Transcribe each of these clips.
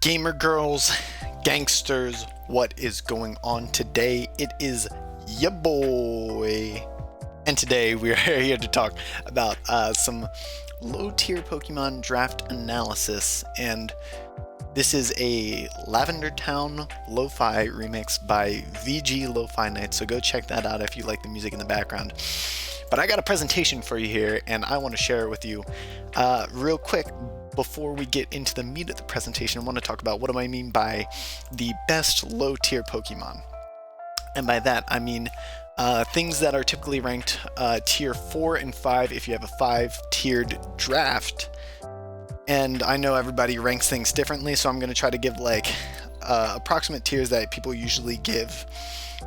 Gamer girls, gangsters, what is going on today? It is ya boy. And today we are here to talk about some low tier Pokemon draft analysis. And this is a Lavender Town lo-fi remix by VG Lo-Fi Night. So go check that out if you like the music in the background. But I got a presentation for you here and I want to share it with you real quick. Before we get into the meat of the presentation, I want to talk about what do I mean by the best low tier Pokemon. And by that, I mean things that are typically ranked tier 4 and 5 if you have a 5-tiered draft. And I know everybody ranks things differently, so I'm going to try to give like approximate tiers that people usually give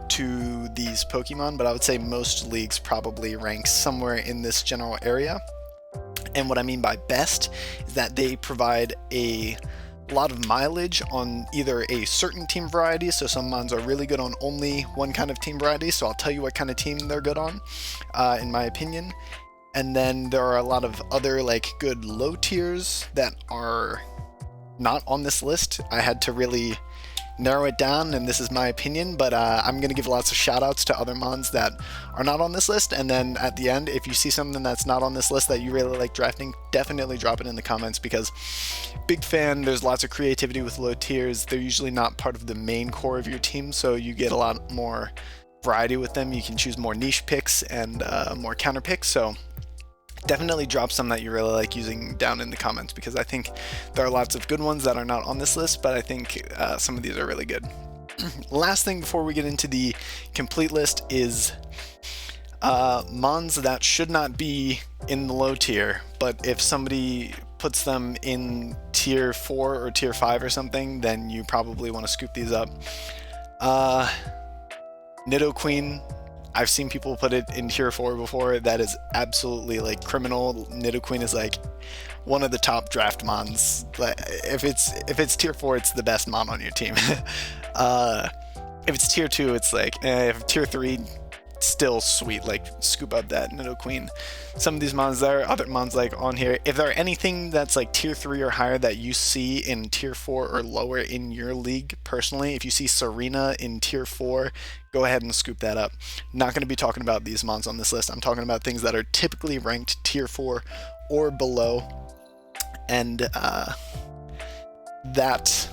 to these Pokemon, but I would say most leagues probably rank somewhere in this general area. And what I mean by best is that they provide a lot of mileage on either a certain team variety, so some mons are really good on only one kind of team variety, so I'll tell you what kind of team they're good on, in my opinion. And then there are a lot of other like good low tiers that are not on this list. I had to really narrow it down, and this is my opinion, but I'm going to give lots of shout outs to other mons that are not on this list. And then at the end, if you see something that's not on this list that you really like drafting, definitely drop it in the comments, because big fan. There's lots of creativity with low tiers. They're usually not part of the main core of your team, so you get a lot more variety with them. You can choose more niche picks and more counter picks, so definitely drop some that you really like using down in the comments, because I think there are lots of good ones that are not on this list, but I think some of these are really good. Last thing before we get into the complete list is mons that should not be in the low tier, but if somebody puts them in tier 4 or tier 5 or something, then you probably want to scoop these up. Nidoqueen, I've seen people put it in tier 4 before. That is absolutely like criminal. Nidoqueen is like one of the top draft mons. But if it's tier 4, it's the best mon on your team. If it's tier 2, it's like if tier 3, still sweet. Like scoop up that Nidoqueen. Some of these mons, there are other mons like on here. If there are anything that's like tier 3 or higher that you see in tier 4 or lower in your league, personally, if you see Serena in tier 4, go ahead and scoop that up. Not going to be talking about these mons on this list. I'm talking about things that are typically ranked tier 4 or below, and that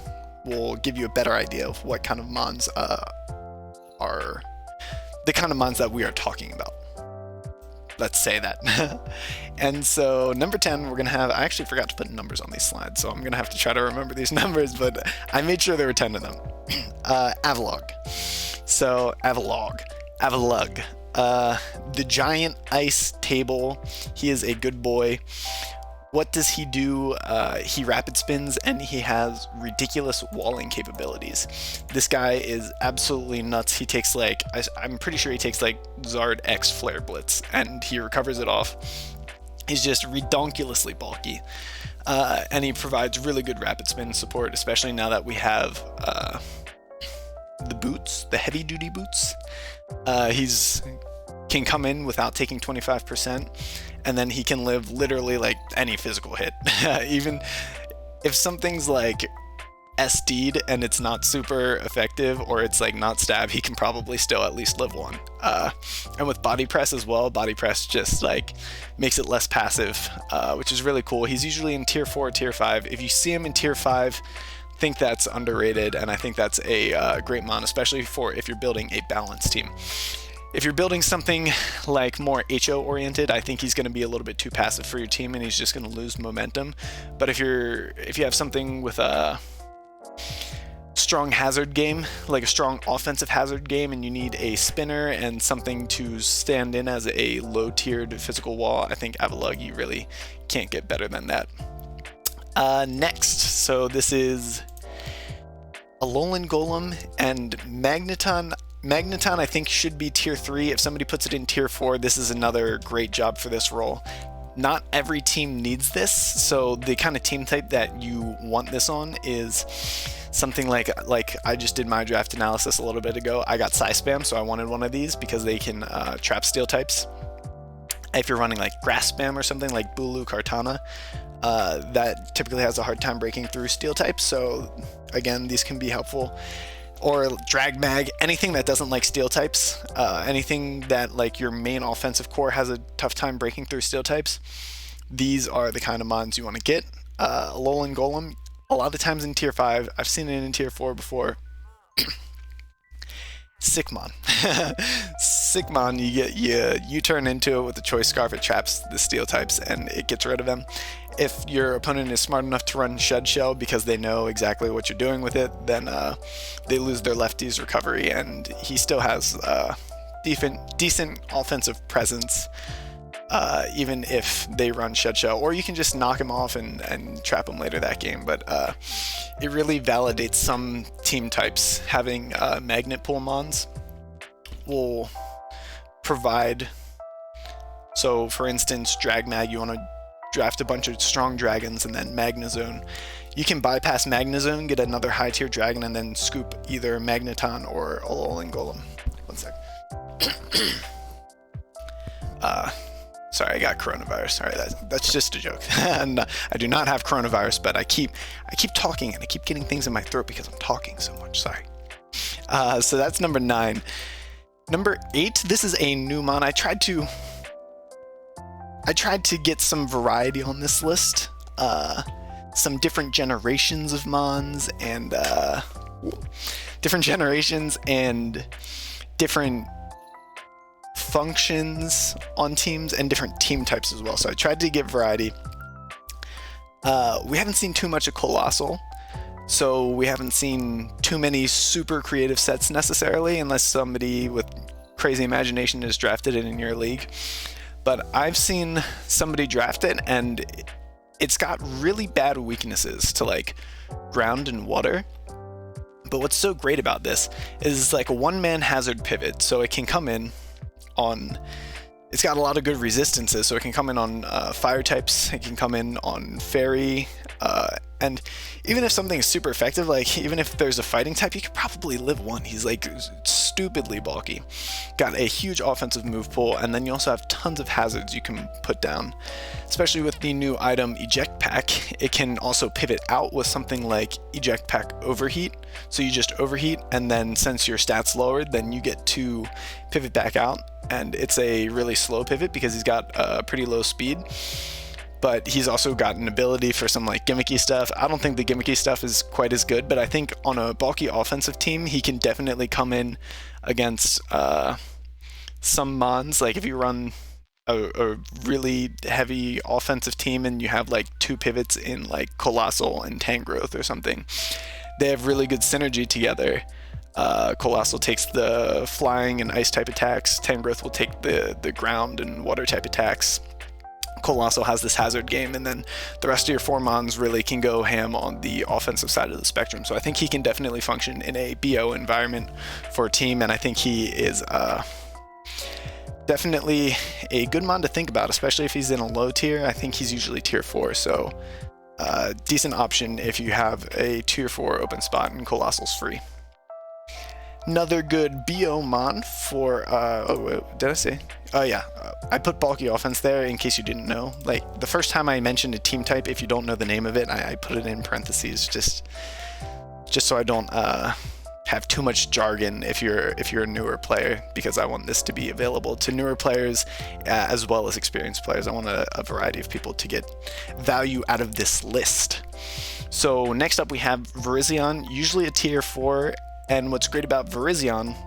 will give you a better idea of what kind of mons are the kind of mons that we are talking about. Let's say that. And so number 10, we're going to have, I actually forgot to put numbers on these slides, so I'm going to have to try to remember these numbers, but I made sure there were 10 of them. Avalugg. So Avalugg, the giant ice table. He is a good boy. What does he do? He rapid spins and he has ridiculous walling capabilities. This guy is absolutely nuts. He takes like, I'm pretty sure he takes like Zard X Flare Blitz and he recovers it off. He's just redonkulously bulky. And he provides really good rapid spin support, especially now that we have the boots, the heavy duty boots. He's can come in without taking 25%, and then he can live literally like any physical hit. Even if something's like SD'd and it's not super effective, or it's like not stab, he can probably still at least live one. And with body press as well, body press just like makes it less passive, which is really cool. He's usually in tier 4, tier 5. If you see him in tier 5, think that's underrated, and I think that's a great mon, especially for if you're building a balanced team. If you're building something like more HO oriented, I think he's going to be a little bit too passive for your team and he's just going to lose momentum. But if you have something with a strong hazard game, like a strong offensive hazard game, and you need a spinner and something to stand in as a low tiered physical wall, I think Avalugg, you really can't get better than that. Next, so this is Alolan Golem and Magneton. Magneton, I think, should be tier 3. If somebody puts it in tier 4, this is another great job for this role. Not every team needs this, so the kind of team type that you want this on is something like I just did my draft analysis a little bit ago. I got Psyspam, so I wanted one of these because they can trap steel types. If you're running like Grass Spam or something like Bulu Kartana, that typically has a hard time breaking through steel types. So again, these can be helpful. Or drag mag, anything that doesn't like steel types, anything that like your main offensive core has a tough time breaking through steel types. These are the kind of mons you want to get. Alolan Golem, a lot of times in tier 5, I've seen it in tier 4 before. Sick mon. Sick mon, you turn into it with the choice scarf, it traps the steel types and it gets rid of them. If your opponent is smart enough to run Shed Shell because they know exactly what you're doing with it, then they lose their lefty's recovery, and he still has decent offensive presence, even if they run Shed Shell. Or you can just knock him off and trap him later that game. But it really validates some team types. Having Magnet Pool Mons will provide. So, for instance, Drag Mag, you want to draft a bunch of strong dragons and then Magnezone. You can bypass Magnezone, get another high tier dragon, and then scoop either Magneton or Alolan Golem. One sec. Sorry, I got coronavirus. Sorry, that's just a joke. And I do not have coronavirus, but I keep talking and I keep getting things in my throat because I'm talking so much. Sorry. So that's number 9. Number 8. This is a new mon. I tried to get some variety on this list, some different generations of mons and different functions on teams and different team types as well. So I tried to get variety. We haven't seen too much of Coalossal, so we haven't seen too many super creative sets necessarily, unless somebody with crazy imagination has drafted it in your league. But I've seen somebody draft it, and it's got really bad weaknesses to like ground and water. But what's so great about this is like a one-man hazard pivot, so it can come in on. It's got a lot of good resistances, so it can come in on fire types. It can come in on fairy, and even if something is super effective, like even if there's a fighting type, you could probably live one. He's like stupidly bulky, got a huge offensive move pool, and then you also have tons of hazards you can put down. Especially with the new item Eject Pack, it can also pivot out with something like Eject Pack Overheat. So you just overheat, and then since your stats lowered, then you get to pivot back out. And it's a really slow pivot because he's got pretty low speed. But he's also got an ability for some like gimmicky stuff. I don't think the gimmicky stuff is quite as good, but I think on a bulky offensive team, he can definitely come in against some mons. Like if you run a really heavy offensive team and you have like 2 pivots in like Coalossal and Tangrowth or something, they have really good synergy together. Coalossal takes the flying and ice type attacks. Tangrowth will take the ground and water type attacks. Coalossal has this hazard game, and then the rest of your 4 mons really can go ham on the offensive side of the spectrum. So I think he can definitely function in a BO environment for a team, and I think he is definitely a good mon to think about, especially if he's in a low tier. I think he's usually tier 4, so decent option if you have a tier 4 open spot and Coalossal's free. Another good BO mon for, did I say? Oh yeah, I put bulky offense there in case you didn't know. Like, the first time I mentioned a team type, if you don't know the name of it, I put it in parentheses just so I don't have too much jargon if you're a newer player, because I want this to be available to newer players as well as experienced players. I want a variety of people to get value out of this list. So next up we have Virizion, usually a tier 4. And what's great about Virizion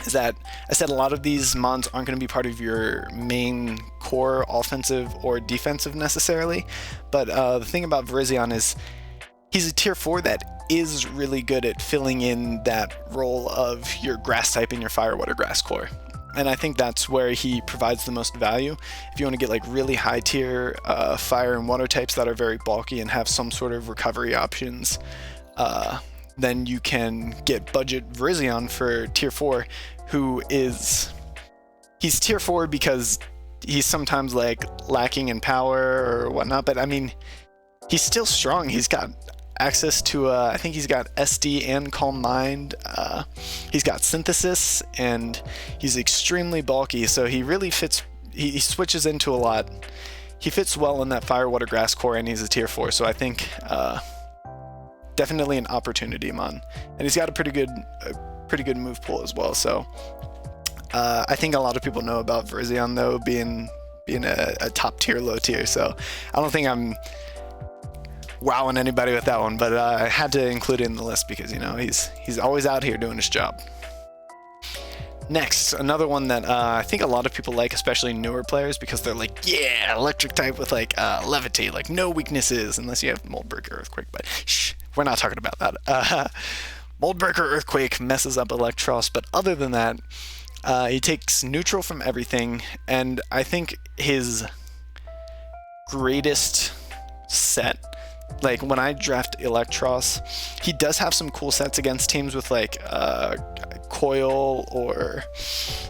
is that I said a lot of these mons aren't going to be part of your main core offensive or defensive necessarily, but the thing about Virizion is he's a tier 4 that is really good at filling in that role of your grass type in your fire, water, grass core. And I think that's where he provides the most value. If you want to get like really high tier fire and water types that are very bulky and have some sort of recovery options, then you can get budget Virizion for tier 4, he's tier 4 because he's sometimes like lacking in power or whatnot, but I mean, he's still strong. He's got access to, I think he's got SD and Calm Mind. He's got Synthesis, and he's extremely bulky, so he really fits, he switches into a lot. he fits well in that Fire, Water, Grass core, and he's a tier 4, so I think definitely an opportunity mon. And he's got a pretty good move pool as well, so I think a lot of people know about Virizion though being a top tier, low tier, so I don't think I'm wowing anybody with that one, but I had to include it in the list because, you know, he's always out here doing his job. Next, another one that I think a lot of people like, especially newer players, because they're like, yeah, electric type with like levitate, like no weaknesses, unless you have Mold Breaker Earthquake, but shh, we're not talking about that. Mold Breaker Earthquake messes up Eelektross, but other than that, he takes neutral from everything, and I think his greatest set, like when I draft Eelektross, he does have some cool sets against teams with like coil or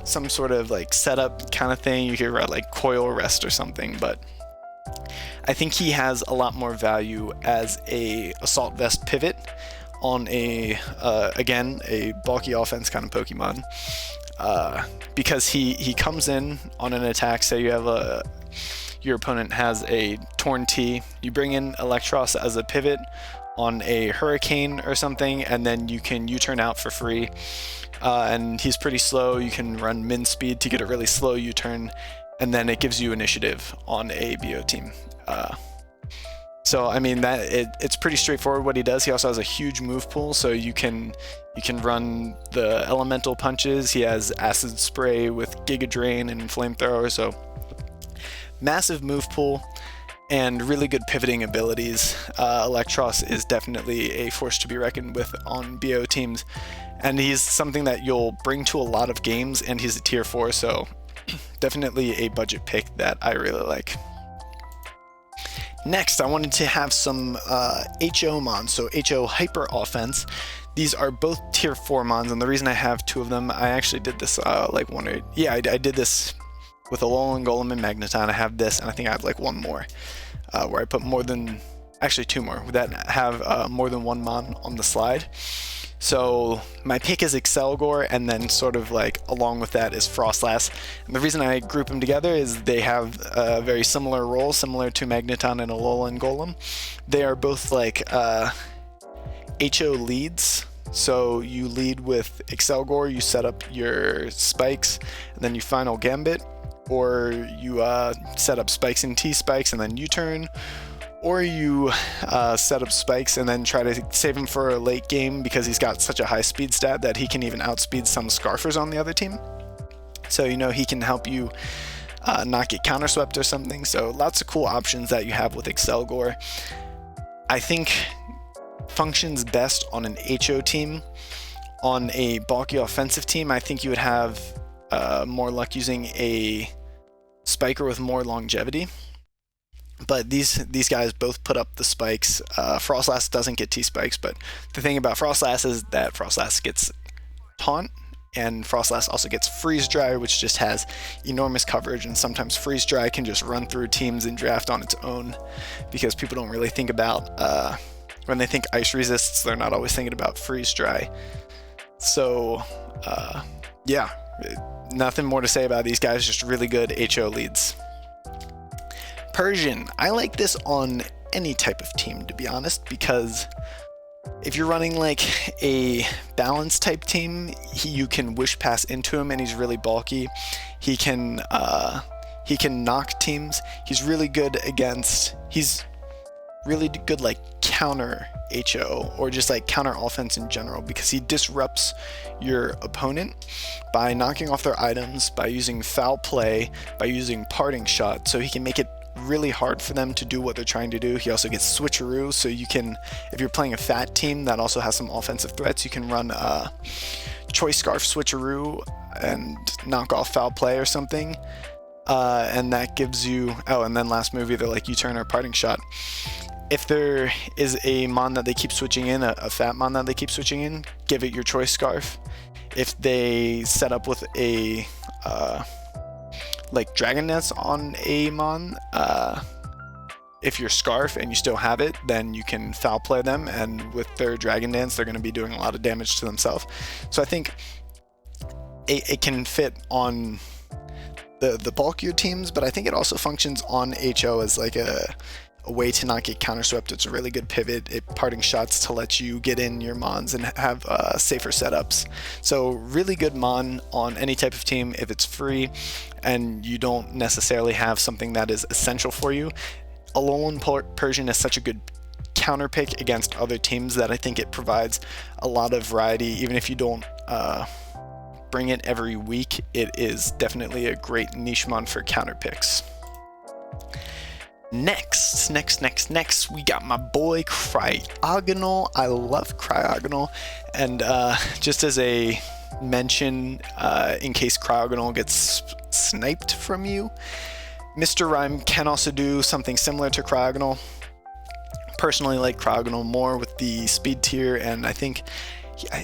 some sort of like setup kind of thing. You could write like coil rest or something, but I think he has a lot more value as a assault vest pivot on a again a bulky offense kind of Pokemon, because he comes in on an attack. Say you have your opponent has a Torn T, you bring in Eelektross as a pivot on a Hurricane or something, and then you can U-turn out for free. And he's pretty slow. You can run min speed to get a really slow U-turn, and then it gives you initiative on a BO team. So I mean that it's pretty straightforward what he does. He also has a huge move pool, so you can run the elemental punches. He has Acid Spray with Giga Drain and Flamethrower, so massive move pool and really good pivoting abilities. Eelektross is definitely a force to be reckoned with on BO teams, and he's something that you'll bring to a lot of games, and he's a tier 4, so definitely a budget pick that I really like. Next, I wanted to have some HO mons, so HO Hyper Offense. These are both tier 4 mons, and the reason I have 2 of them, I actually did this I did this with Alolan Golem and Magneton. I have this, and I think I have like one more, where I put actually 2 more that have more than one mon on the slide. So my pick is Accelgor, and then sort of like along with that is Froslass. And the reason I group them together is they have a very similar role, similar to Magneton and Alolan Golem. They are both like HO leads. So you lead with Accelgor, you set up your spikes, and then you final Gambit, or you set up spikes and T-spikes and then U-turn, or you set up spikes and then try to save him for a late game because he's got such a high speed stat that he can even outspeed some Scarfers on the other team. So, you know, he can help you not get counterswept or something. So lots of cool options that you have with Accelgor. I think functions best on an HO team. On a bulky offensive team, I think you would have more luck using a spiker with more longevity. But these guys both put up the spikes. Froslass doesn't get T-spikes, but the thing about Froslass is that Froslass gets Taunt, and Froslass also gets Freeze Dry, which just has enormous coverage, and sometimes Freeze Dry can just run through teams in draft on its own, because people don't really think about, when they think Ice Resists, they're not always thinking about Freeze Dry. So, yeah, nothing more to say about these guys, just really good HO leads. Persian, I like this on any type of team, to be honest, because if you're running like a balance type team, you can Wish Pass into him, and he's really bulky. He can knock teams. He's really good like counter HO, or just like counter offense in general, because he disrupts your opponent by knocking off their items, by using foul play, by using parting shot, so he can make it really hard for them to do what they're trying to do. He also gets switcheroo, so you can, if you're playing a fat team that also has some offensive threats, you can run Choice Scarf switcheroo and knock off foul play or something, and that gives you, and then last move, either like U-turn or parting shot. If there is a mon that they keep switching in, a fat mon that they keep switching in, give it your Choice Scarf. If they set up with a like Dragon Nest on a mon, if you're Scarf and you still have it, then you can foul play them, and with their Dragon Dance, they're going to be doing a lot of damage to themselves. So I think it can fit on the bulkier teams, but I think it also functions on HO as like a way to not get counterswept. It's a really good pivot, parting shots to let you get in your mons and have safer setups. So really good mon on any type of team if it's free and you don't necessarily have something that is essential for you. Alolan Persian is such a good counter pick against other teams that I think it provides a lot of variety. Even if you don't bring it every week, it is definitely a great niche mon for counter picks. Next, we got my boy Cryogonal. I love Cryogonal, and just as a mention, in case Cryogonal gets sniped from you, Mr. Rhyme can also do something similar to Cryogonal. Personally like Cryogonal more with the speed tier, and I think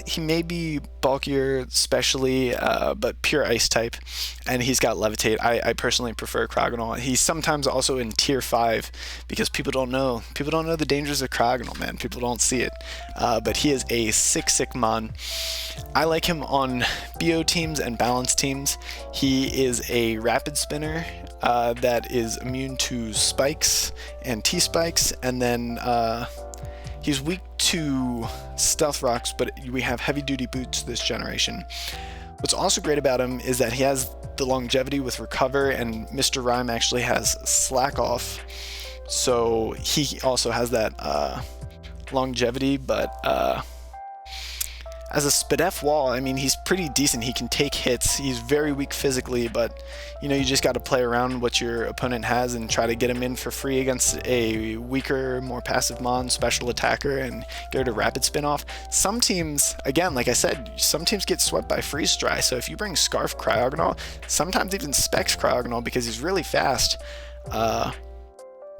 he may be bulkier especially, but pure ice type, and he's got levitate. I personally prefer Cryogonal. He's sometimes also in tier 5 because people don't know the dangers of Cryogonal, man. People don't see it, but he is a sick mon. I like him on BO teams and balance teams. He is a rapid spinner that is immune to spikes and T-spikes, and then he's weak to stealth rocks, but we have heavy duty boots this generation. What's also great about him is that he has the longevity with recover, and Mr. Rhyme actually has slack off, so he also has that longevity, but as a Spadef wall, I mean, he's pretty decent. He can take hits. He's very weak physically, but you know, you just got to play around what your opponent has and try to get him in for free against a weaker, more passive mon, special attacker, and get rid of rapid spin off. Some teams, again, like I said, some teams get swept by freeze dry. So if you bring Scarf Cryogonal, sometimes even Specs Cryogonal, because he's really fast,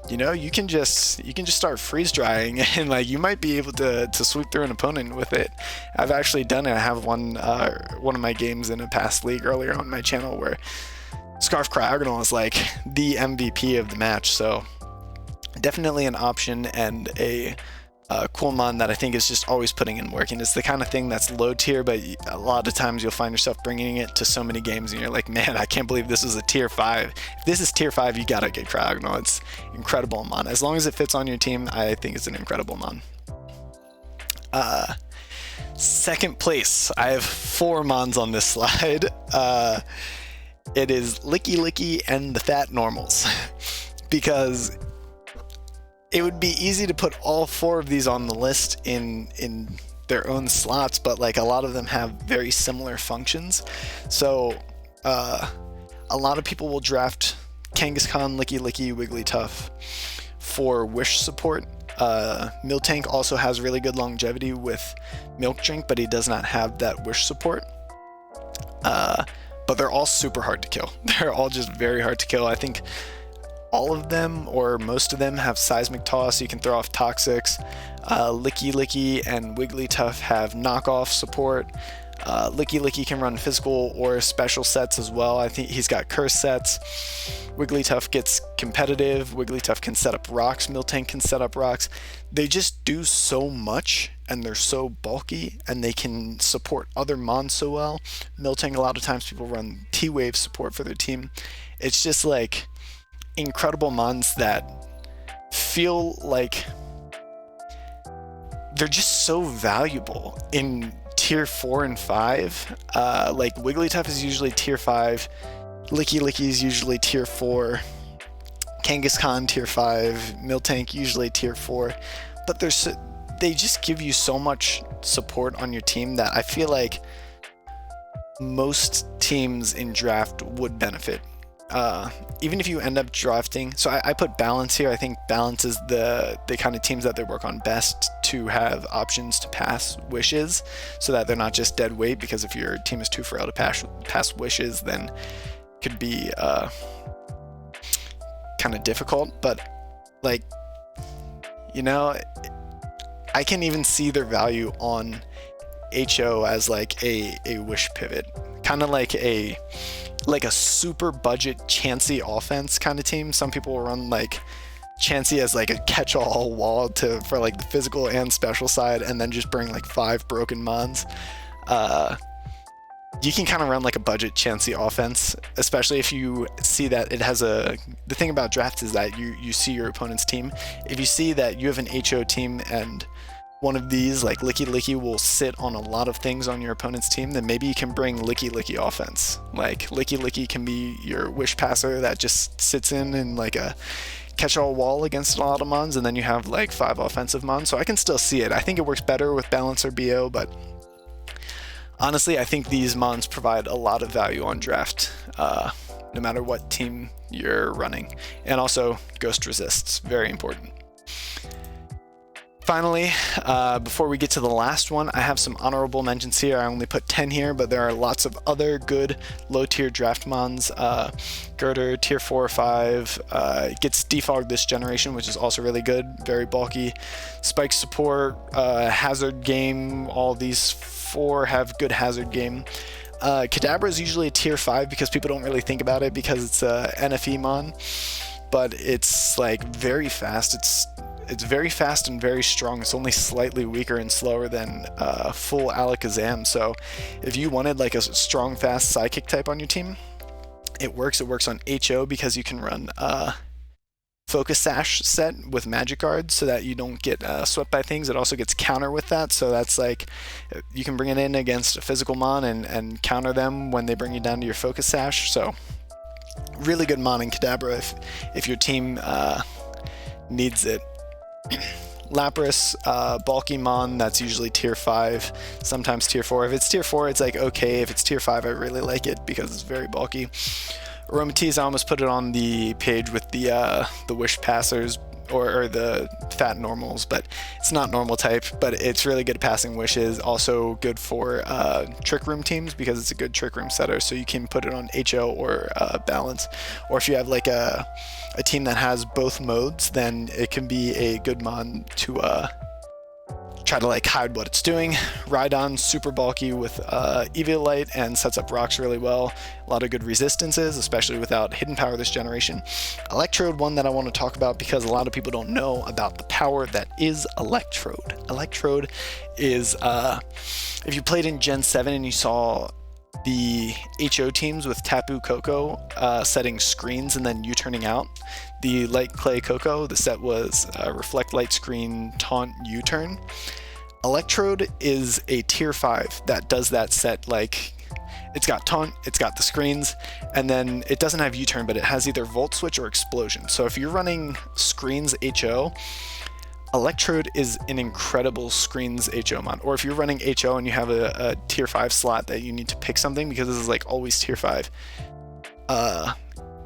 you know, you can just start freeze drying, and like you might be able to sweep through an opponent with it. I've actually done it. I have one of my games in a past league earlier on my channel where Scarf Cryogonal is like the MVP of the match. So definitely an option and a cool mon that I think is just always putting in work, and it's the kind of thing that's low tier, but a lot of times you'll find yourself bringing it to so many games and you're like, man, I can't believe this is a tier 5. If this is tier 5, you gotta get Cryogonal. It's incredible mon. As long as it fits on your team, I think it's an incredible mon. Second place, I have 4 mons on this slide. It is Licky and the Fat Normals because it would be easy to put all 4 of these on the list in their own slots, but like a lot of them have very similar functions. So a lot of people will draft Kangaskhan, Licky, Wigglytuff for wish support. Miltank also has really good longevity with Milk Drink, but he does not have that wish support. But they're all super hard to kill. They're all just very hard to kill. I think all of them, or most of them, have Seismic Toss, so you can throw off Toxics. Licky and Wigglytuff have knockoff support. Licky can run physical or special sets as well. I think he's got curse sets. Wigglytuff gets competitive. Wigglytuff can set up rocks. Miltank can set up rocks. They just do so much, and they're so bulky, and they can support other mons so well. Miltank, a lot of times people run T-Wave support for their team. It's just like incredible mons that feel like they're just so valuable in tier 4 and 5. Like Wigglytuff is usually tier 5, Licky is usually tier 4, Kangaskhan tier 5, Miltank usually tier 4, but they just give you so much support on your team that I feel like most teams in draft would benefit. Even if you end up drafting, so I put balance here. I think balance is the kind of teams that they work on best to have options to pass wishes, so that they're not just dead weight, because if your team is too frail to pass wishes, then it could be kind of difficult. But like, you know, I can even see their value on HO as like a wish pivot, kind of like a super budget Chansey offense kind of team. Some people will run like Chansey as like a catch-all wall for like the physical and special side, and then just bring like 5 broken mons. you can kind of run like a budget Chansey offense, especially if you see that it has a... The thing about drafts is that you see your opponent's team. If you see that you have an HO team and one of these, like Licky Licky, will sit on a lot of things on your opponent's team, then maybe you can bring Licky Licky offense. Like Licky Licky can be your wish passer that just sits in like a catch-all wall against a lot of mons, and then you have like 5 offensive mons. So I can still see it. I think it works better with Balancer BO, but honestly, I think these mons provide a lot of value on draft, no matter what team you're running. And also, Ghost Resists, very important. Finally, before we get to the last one, I have some honorable mentions here. I only put 10 here, but there are lots of other good low-tier draft mons. Girder, tier 4 or 5, gets defogged this generation, which is also really good, very bulky. Spike support, hazard game, all these 4 have good hazard game. Kadabra is usually a tier 5 because people don't really think about it because it's a NFE mon, but it's like very fast. It's very fast and very strong. It's only slightly weaker and slower than full Alakazam. So if you wanted like a strong, fast Psychic type on your team, it works. It works on HO because you can run Focus Sash set with Magic Guard so that you don't get swept by things. It also gets counter with that. So that's like, you can bring it in against a physical mon and counter them when they bring you down to your Focus Sash. So really good mon in Kadabra if your team needs it. Lapras, bulky mon, that's usually tier 5, sometimes tier 4. If it's tier 4, it's like okay. If it's tier 5, I really like it because it's very bulky. Aromatisse, I almost put it on the page with the Wish Passers or the Fat Normals, but it's not normal type, but it's really good at passing wishes. Also good for Trick Room teams because it's a good Trick Room setter, so you can put it on HO or Balance. Or if you have like a team that has both modes, then it can be a good mon to try to like hide what it's doing. Rhydon, super bulky with Eviolite and sets up rocks really well. A lot of good resistances, especially without hidden power this generation. Electrode, one that I want to talk about because a lot of people don't know about the power that is Electrode. Electrode is, if you played in Gen 7 and you saw the HO teams with Tapu Koko setting screens and then U-turning out, the Light Clay Koko, the set was Reflect Light Screen, Taunt, U-turn. Electrode is a tier 5 that does that set. Like, it's got Taunt, it's got the screens, and then it doesn't have U-turn, but it has either Volt Switch or Explosion. So if you're running screens HO, Electrode is an incredible screens HO mon. Or if you're running HO and you have a tier 5 slot that you need to pick something, because this is like always tier 5,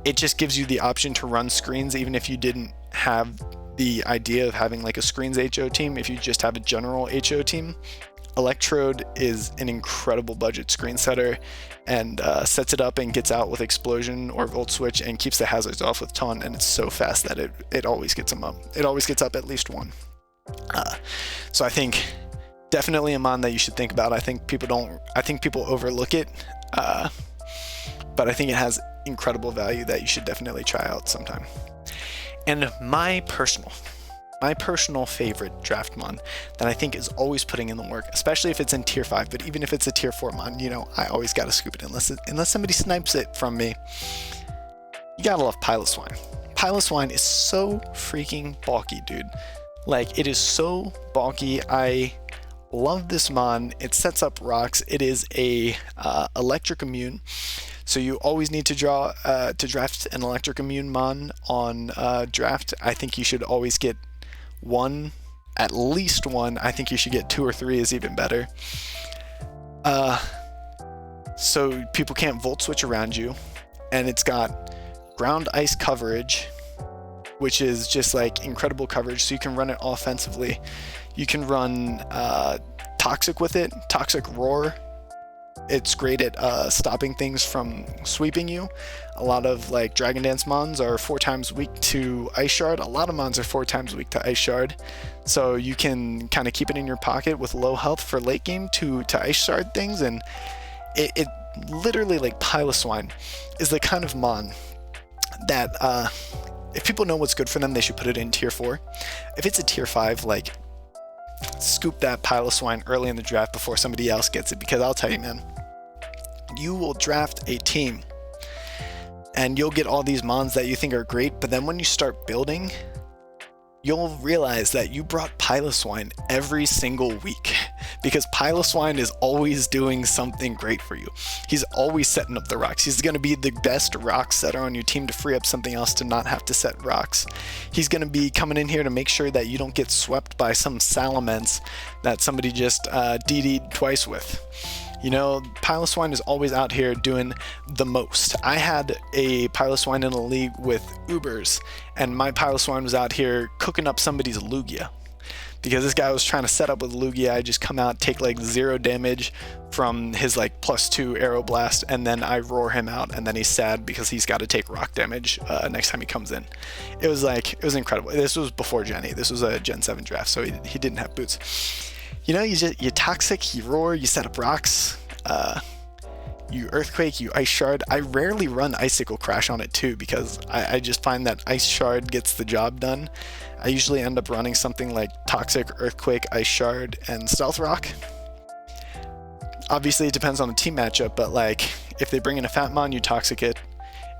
it just gives you the option to run screens even if you didn't have the idea of having like a screens HO team. If you just have a general HO team, Electrode is an incredible budget screen setter and sets it up and gets out with Explosion or Volt Switch and keeps the hazards off with Taunt, and it's so fast that it always gets them up. It always gets up at least one. So I think definitely a mon that you should think about. I think people overlook it, but I think it has incredible value that you should definitely try out sometime. And my personal favorite draft mon that I think is always putting in the work, especially if it's in tier 5, but even if it's a tier 4 mon, you know, I always gotta scoop it unless somebody snipes it from me. You gotta love Piloswine. Piloswine is so freaking bulky, dude. Like, it is so bulky. I love this mon. It sets up rocks. It is a electric immune. So you always need to draft an electric immune mon on draft. I think you should always get one, at least one. I think you should get 2 or 3 is even better. So people can't Volt Switch around you, and it's got ground ice coverage, which is just like incredible coverage. So you can run it offensively. You can run Toxic with it, Toxic Roar. It's great at stopping things from sweeping you. A lot of like Dragon Dance mons are 4 times weak to Ice Shard. A lot of mons are 4 times weak to Ice Shard. So you can kind of keep it in your pocket with low health for late game to Ice Shard things. And it literally, like, Piloswine is the kind of mon that if people know what's good for them, they should put it in tier 4. If it's a tier 5, like, scoop that Piloswine early in the draft before somebody else gets it, because I'll tell you, man, you will draft a team and you'll get all these mons that you think are great, but then when you start building, you'll realize that you brought Piloswine every single week because Piloswine is always doing something great for you. He's always setting up the rocks. He's going to be the best rock setter on your team to free up something else to not have to set rocks. He's going to be coming in here to make sure that you don't get swept by some Salamence that somebody just DD'd twice with. You know, Piloswine is always out here doing the most. I had a Piloswine in a league with Ubers, and my Piloswine was out here cooking up somebody's Lugia. Because this guy was trying to set up with Lugia, I just come out, take like 0 damage from his like +2 Arrow Blast, and then I roar him out, and then he's sad because he's got to take rock damage next time he comes in. It was incredible. This was before Gen 8. This was a Gen 7 draft, so he didn't have boots. You know, you toxic, you roar, you set up rocks, you earthquake, you ice shard. I rarely run icicle crash on it too because I just find that ice shard gets the job done. I usually end up running something like toxic, earthquake, ice shard, and stealth rock. Obviously it depends on the team matchup, but like if they bring in a Fatmon, you toxic it.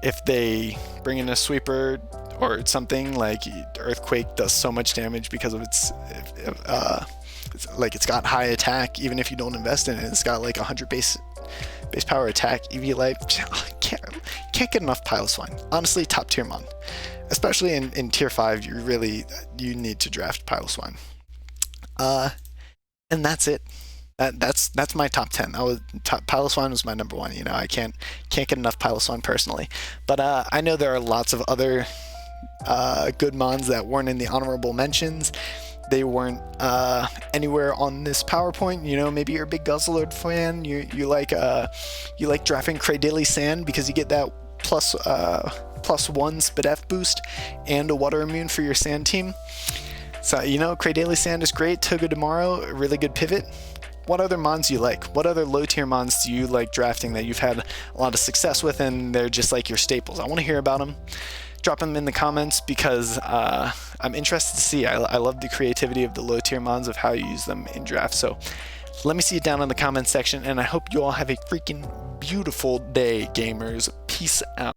If they bring in a sweeper or something, like earthquake does so much damage because of its it's got high attack. Even if you don't invest in it, it's got like 100 base power attack, EV life. Can't get enough Piloswine. Honestly, top tier mon, especially in tier 5. You need to draft Piloswine. And that's it. That's my top 10. Piloswine was my number 1. You know, I can't get enough Piloswine personally, but I know there are lots of other good mons that weren't in the honorable mentions. They weren't anywhere on this PowerPoint. You know, maybe you're a big Guzzlord fan. You like drafting Cradily Sand because you get that +1 SpDef boost and a water immune for your sand team. So you know, Cradily Sand is great. Toga Tomorrow, a really good pivot. What other mons do you like? What other low tier mons do you like drafting that you've had a lot of success with and they're just like your staples? I want to hear about them. Drop them in the comments because I'm interested to see. I love the creativity of the low tier mons of how you use them in drafts. So let me see it down in the comments section, and I hope you all have a freaking beautiful day, gamers. Peace out.